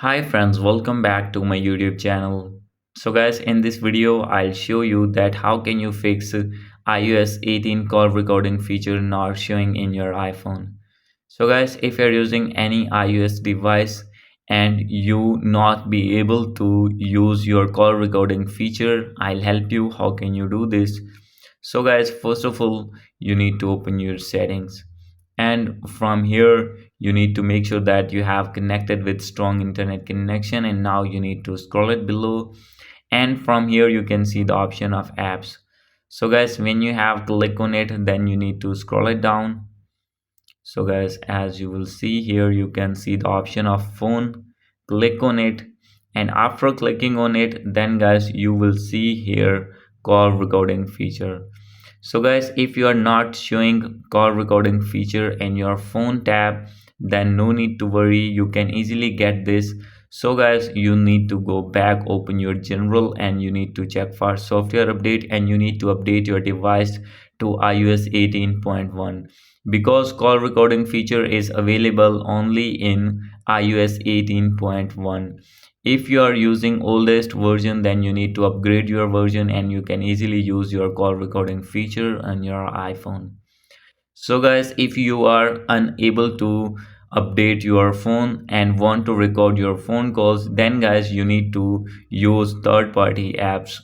Hi friends, welcome back to my YouTube channel. So guys, in this video, I'll show you that how can you fix iOS 18 call recording feature not showing in your iPhone. So guys, if you're using any iOS device and you not be able to use your call recording feature, I'll help you. How can you do this? So guys, first of all, you need to open your settings, and from here you need to make sure that you have connected with strong internet connection, and now you need to scroll it below, and from here you can see the option of apps. So guys, when you have click on it, then you need to scroll it down. So guys, as you will see here, you can see the option of phone. Click on it, and after clicking on it, then guys, you will see here call recording feature. So guys, if you are not showing call recording feature in your phone tab, then no need to worry, you can easily get this. So guys, you need to go back, open your general, and you need to check for software update, and you need to update your device to iOS 18.1, because call recording feature is available only in iOS 18.1. If you are using oldest version, then you need to upgrade your version, and you can easily use your call recording feature on your iPhone. So guys, if you are unable to update your phone and want to record your phone calls, then guys, you need to use third party apps.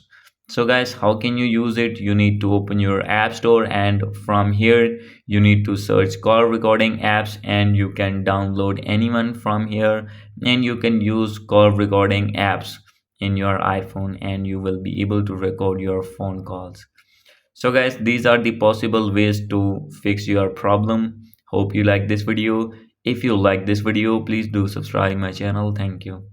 So guys, how can you use it? You need to open your app store, and from here you need to search call recording apps, and you can download anyone from here, and you can use call recording apps in your iPhone, and you will be able to record your phone calls. So guys, these are the possible ways to fix your problem. Hope you like this video. If you like this video, please do subscribe my channel. Thank you.